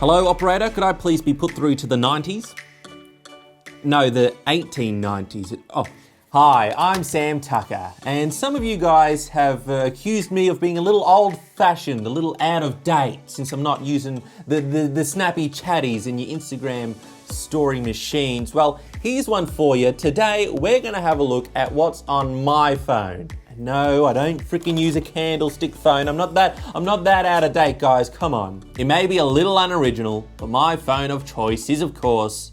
Hello, operator, could I please be put through to the 90s? No, the 1890s. Oh, hi, I'm Sam Tucker, and some of you guys have accused me of being a little old-fashioned, a little out of date, since I'm not using the snappy chatties in your Instagram story machines. Well, here's one for you. Today, we're gonna have a look at what's on my phone. No, I don't freaking use a candlestick phone. I'm not that out of date, guys. Come on. It may be a little unoriginal, but my phone of choice is, of course,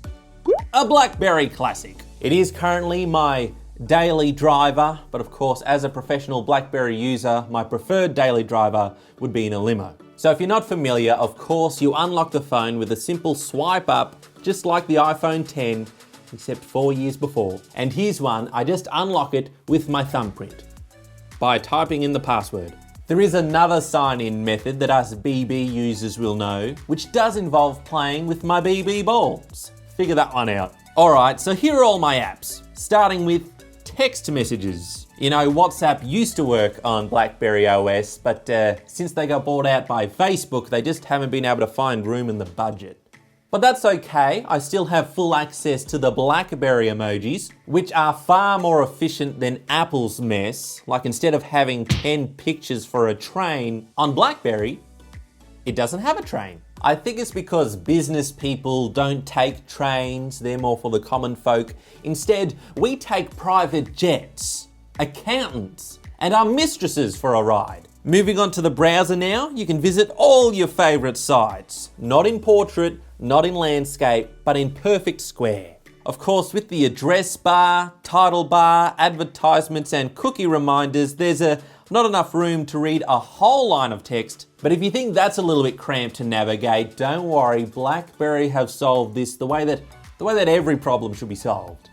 a BlackBerry Classic. It is currently my daily driver, but of course, as a professional BlackBerry user, my preferred daily driver would be in a limo. So if you're not familiar, of course, you unlock the phone with a simple swipe up, just like the iPhone 10, except 4 years before. And here's one, I just unlock it with my thumbprint by typing in the password. There is another sign-in method that us BB users will know, which does involve playing with my BB balls. Figure that one out. All right, so here are all my apps, starting with text messages. You know, WhatsApp used to work on BlackBerry OS, but since they got bought out by Facebook, they just haven't been able to find room in the budget. But that's okay, I still have full access to the BlackBerry emojis, which are far more efficient than Apple's mess. Like instead of having 10 pictures for a train, on BlackBerry, it doesn't have a train. I think it's because business people don't take trains, they're more for the common folk. Instead, we take private jets, accountants, and our mistresses for a ride. Moving on to the browser now, you can visit all your favorite sites. Not in portrait, not in landscape, but in perfect square. Of course, with the address bar, title bar, advertisements, and cookie reminders, there's not enough room to read a whole line of text. But if you think that's a little bit cramped to navigate, don't worry, BlackBerry have solved this the way that every problem should be solved.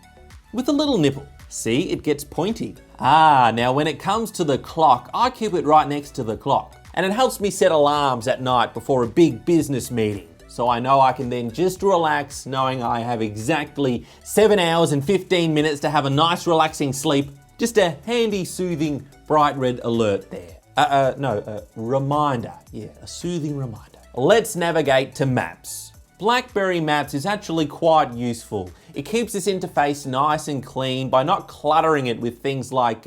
With a little nipple. See, it gets pointy. Now when it comes to the clock, I keep it right next to the clock. And it helps me set alarms at night before a big business meeting. So I know I can then just relax knowing I have exactly 7 hours and 15 minutes to have a nice relaxing sleep. Just a handy, soothing, bright red alert there. Reminder. Yeah, a soothing reminder. Let's navigate to Maps. BlackBerry Maps is actually quite useful. It keeps this interface nice and clean by not cluttering it with things like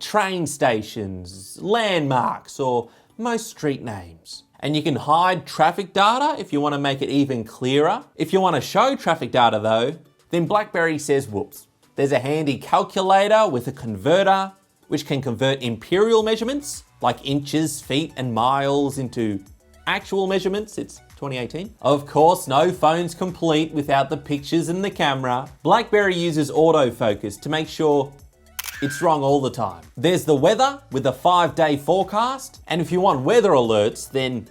train stations, landmarks, or most street names. And you can hide traffic data if you want to make it even clearer. If you want to show traffic data though, then BlackBerry says whoops. There's a handy calculator with a converter, which can convert imperial measurements, like inches, feet, and miles into actual measurements. It's 2018. Of course, no phone's complete without the pictures and the camera. BlackBerry uses autofocus to make sure it's wrong all the time. There's the weather with a 5-day forecast. And if you want weather alerts, then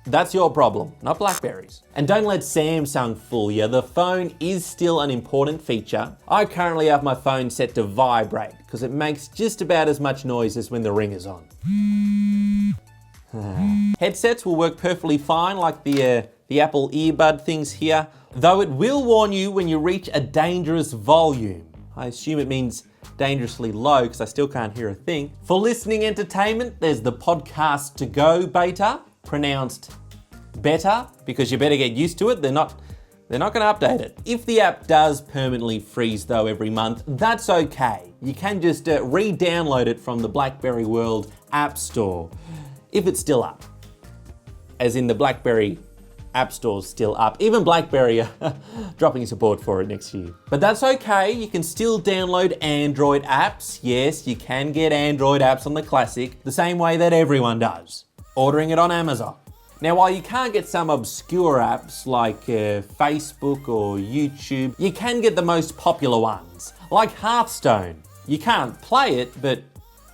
that's your problem, not BlackBerry's. And don't let Samsung fool you. The phone is still an important feature. I currently have my phone set to vibrate because it makes just about as much noise as when the ring is on. Headsets will work perfectly fine, like the Apple earbud things here, though it will warn you when you reach a dangerous volume. I assume it means dangerously low because I still can't hear a thing. For listening entertainment, there's the Podcast to Go beta, pronounced better because you better get used to it. They're not going to update it. If the app does permanently freeze though every month, that's okay. You can just re-download it from the BlackBerry World App Store if it's still up. As in the BlackBerry App Store's still up. Even BlackBerry are dropping support for it next year. But that's okay, you can still download Android apps. Yes, you can get Android apps on the Classic, the same way that everyone does. Ordering it on Amazon. Now, while you can't get some obscure apps like Facebook or YouTube, you can get the most popular ones, like Hearthstone. You can't play it, but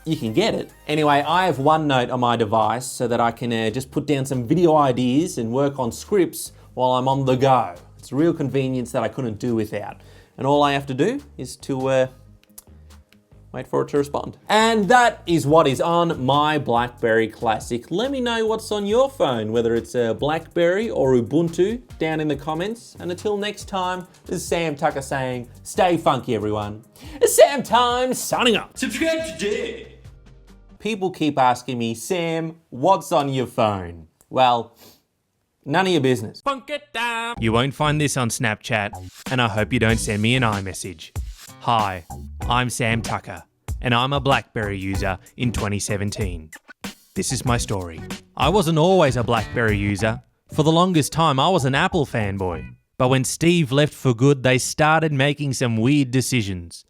you can get it. Anyway, I have OneNote on my device so that I can just put down some video ideas and work on scripts while I'm on the go. It's a real convenience that I couldn't do without. And all I have to do is to wait for it to respond. And that is what is on my BlackBerry Classic. Let me know what's on your phone, whether it's a BlackBerry or Ubuntu, down in the comments. And until next time, this is Sam Tucker saying, stay funky everyone. It's SAMTIME signing up. Subscribe today. People keep asking me, Sam, what's on your phone? Well, None of your business. Funk it down. You won't find this on Snapchat, and I hope you don't send me an iMessage. Hi, I'm Sam Tucker, and I'm a BlackBerry user in 2017. This is my story. I wasn't always a BlackBerry user. For the longest time, I was an Apple fanboy. But when Steve left for good, they started making some weird decisions.